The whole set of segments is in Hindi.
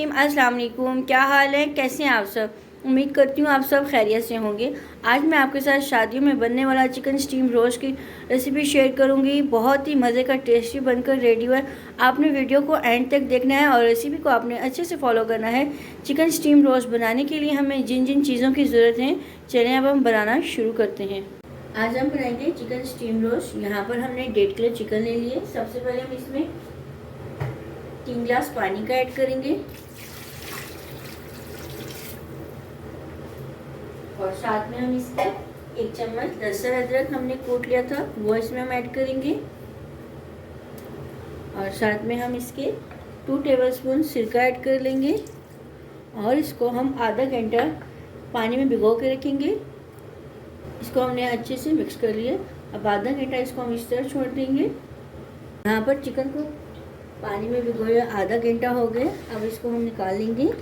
रहीम अस्सलाम वालेकुम। क्या हाल है, कैसे हैं आप सब। उम्मीद करती हूँ आप सब खैरियत से होंगे। आज मैं आपके साथ शादियों में बनने वाला चिकन स्टीम रोस्ट की रेसिपी शेयर करूँगी। बहुत ही मज़े का टेस्टी बनकर रेडी हुआ है। आपने वीडियो को एंड तक देखना है और रेसिपी को आपने अच्छे से फॉलो करना है। चिकन स्टीम रोस्ट बनाने के लिए हमें जिन जिन चीज़ों की ज़रूरत है, चलें अब हम बनाना शुरू करते हैं। आज हम बनाएंगे चिकन स्टीम रोस्ट। यहाँ पर हमने 1.5 किलो चिकन ले लिए। सबसे पहले हम इसमें 3 गिलास पानी का ऐड करेंगे और साथ में हम इसमें 1 चम्मच लहसुन अदरक हमने कूट लिया था वो इसमें हम ऐड करेंगे और साथ में हम इसके 2 टेबलस्पून सिरका ऐड कर लेंगे और इसको हम आधा घंटा पानी में भिगो के रखेंगे। इसको हमने अच्छे से मिक्स कर लिया। अब आधा घंटा इसको हम इस तरह छोड़ देंगे। यहाँ पर चिकन को पानी में भिगोया आधा घंटा हो गया। अब इसको हम निकाल लेंगे।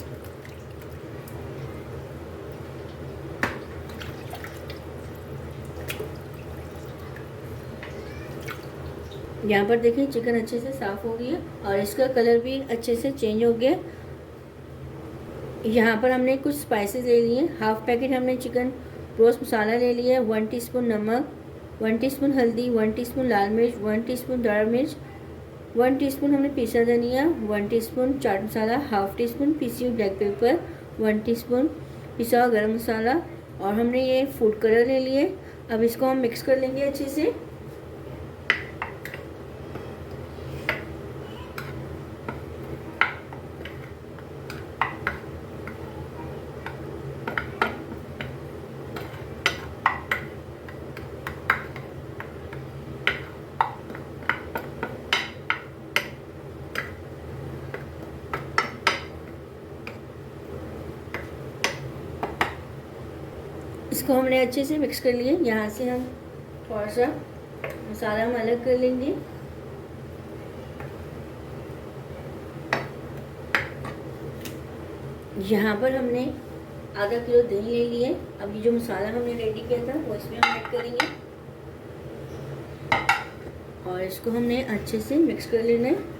यहाँ पर देखिए चिकन अच्छे से साफ़ हो गया और इसका कलर भी अच्छे से चेंज हो गया। यहाँ पर हमने कुछ स्पाइसेस ले लिए। हाफ पैकेट हमने चिकन रोस्ट मसाला ले लिया, 1 टीस्पून नमक, 1 टीस्पून हल्दी, 1 टीस्पून लाल मिर्च, 1 टीस्पून दाढ़ मिर्च, 1 टीस्पून हमने पिसा धनिया, 1 teaspoon chaat masala, half teaspoon PC हुई ब्लैक पेपर, 1 टीस्पून पिसा हुआ गरम मसाला और हमने ये फूड कलर ले लिए। अब इसको हम मिक्स कर लेंगे अच्छे से। इसको हमने अच्छे से मिक्स कर लिए। यहाँ से हम थोड़ा सा मसाला हम अलग कर लेंगे। यहाँ पर हमने आधा किलो दही ले लिए। अब ये जो मसाला हमने रेडी किया था वो इसमें हम ऐड करेंगे और इसको हमने अच्छे से मिक्स कर लेना है।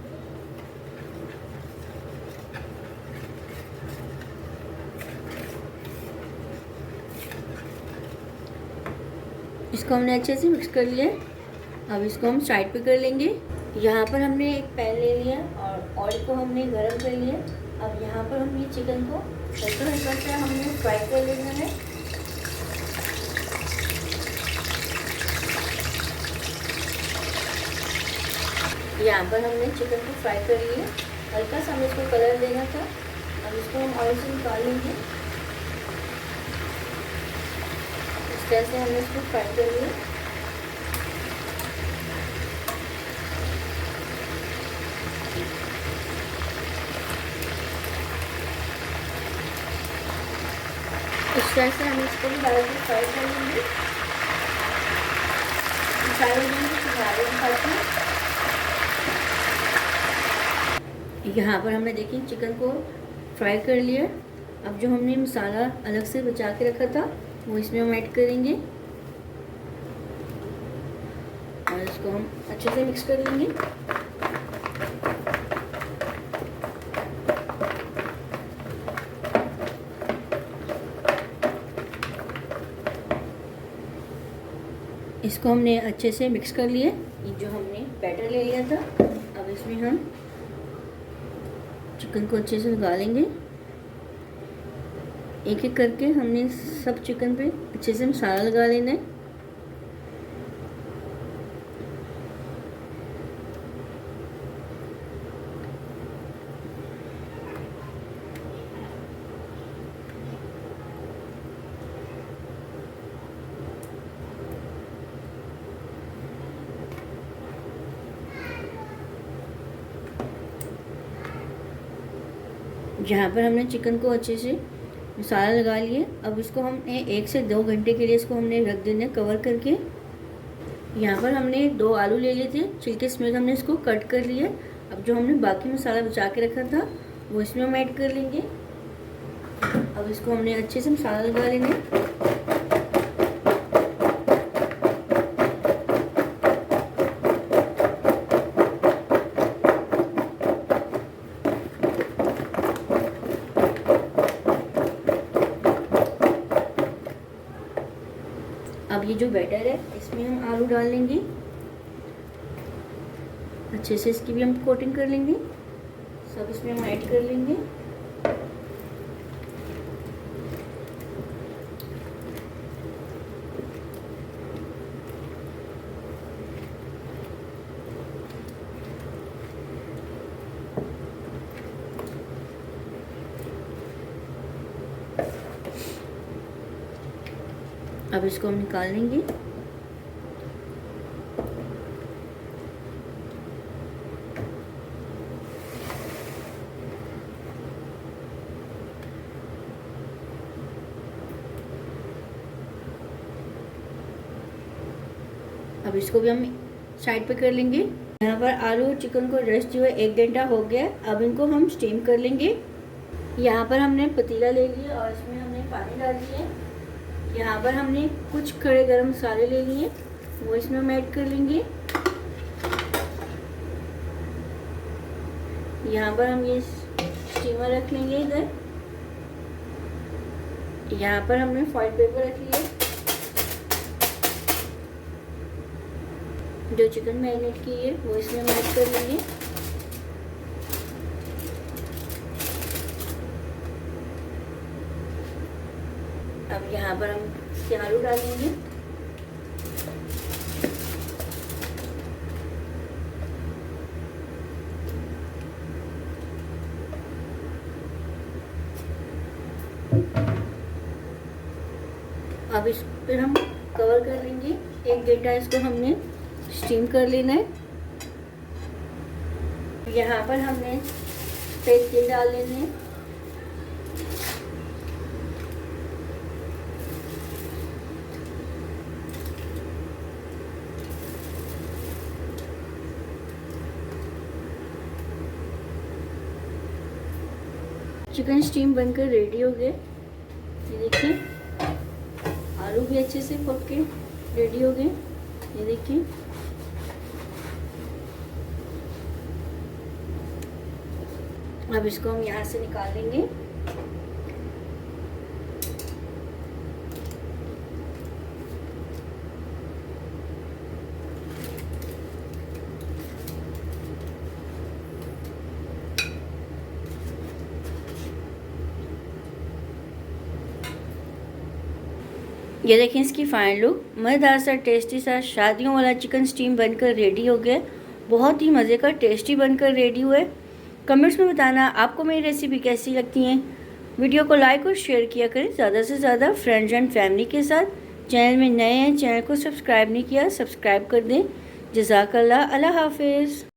इसको हमने अच्छे से मिक्स कर लिया। अब इसको हम साइड पे कर लेंगे। यहाँ पर हमने एक पैन ले लिया और ऑयल को हमने गरम कर लिया। अब यहाँ पर हम ये चिकन को हल्का सा हमने फ्राई कर लेना है। यहाँ पर हमने चिकन को फ्राई कर लिया। हल्का सा हमें इसको कलर देना था। अब इसको हम ऑयल से निकाल लेंगे। जैसे हमने इसको फ्राई कर लिया। इस तरह से हम इसको भी डाल के फ्राई कर लेंगे। यहाँ पर हमने देखिए चिकन को फ्राई कर लिया। अब जो हमने मसाला अलग से बचा के रखा था वो इसमें हम ऐड करेंगे और इसको हम अच्छे से मिक्स कर लेंगे। इसको हमने अच्छे से मिक्स कर लिए। ये जो हमने बैटर ले लिया था अब इसमें हम चिकन को अच्छे से लगा लेंगे। एक एक करके हमने सब चिकन पे अच्छे से मसाला लगा लेना है। जहाँ पर हमने चिकन को अच्छे से मसाला लगा लिए। अब इसको हमने 1 से 2 घंटे के लिए इसको हमने रख देना कवर करके। यहाँ पर हमने 2 आलू ले लिए थे, छिलके समेत हमने इसको कट कर लिया। अब जो हमने बाकी मसाला बचा के रखा था वो इसमें हम ऐड कर लेंगे। अब इसको हमने अच्छे से मसाला लगा लेंगे। ये जो बैटर है इसमें हम आलू डाल लेंगे, अच्छे से इसकी भी हम कोटिंग कर लेंगे। सब इसमें हम ऐड कर लेंगे। अब इसको हम निकाल लेंगे। अब इसको भी हम साइड पे कर लेंगे। यहाँ पर आलू और चिकन को रेस्ट जो है 1 घंटा हो गया। अब इनको हम स्टीम कर लेंगे। यहाँ पर हमने पतीला ले लिया और इसमें हमने पानी डाल दिया। यहाँ पर हमने कुछ खड़े गरम मसाले ले लिए, वो इसमें हम ऐड कर लेंगे। यहाँ पर हम ये स्टीमर रख लेंगे इधर। यहाँ पर हमने फॉइल पेपर रख लिया। जो चिकन मैरिनेट की है वो इसमें हम ऐड कर लेंगे। अब यहाँ पर हम इसके आलू डालेंगे। अब इस पर हम कवर कर लेंगे। 1 घंटा इसको हमने स्टीम कर लेना है। यहाँ पर हमने तेल डाल लेने हैं। चिकन स्टीम बनकर रेडी हो गए। ये देखिए आलू भी अच्छे से पक के रेडी हो गए। ये देखिए अब इसको हम यहाँ से निकाल लेंगे। ये देखें इसकी फाइनल लुक। मज़ेदार सा टेस्टी सा शादियों वाला चिकन स्टीम बनकर रेडी हो गया। बहुत ही मज़े का टेस्टी बनकर रेडी हुआ है। कमेंट्स में बताना आपको मेरी रेसिपी कैसी लगती है। वीडियो को लाइक और शेयर किया करें ज़्यादा से ज़्यादा फ्रेंड्स एंड फैमिली के साथ। चैनल में नए हैं, चैनल को सब्सक्राइब नहीं किया, सब्सक्राइब कर दें। जज़ाकल्लाह, अल्लाह हाफिज़।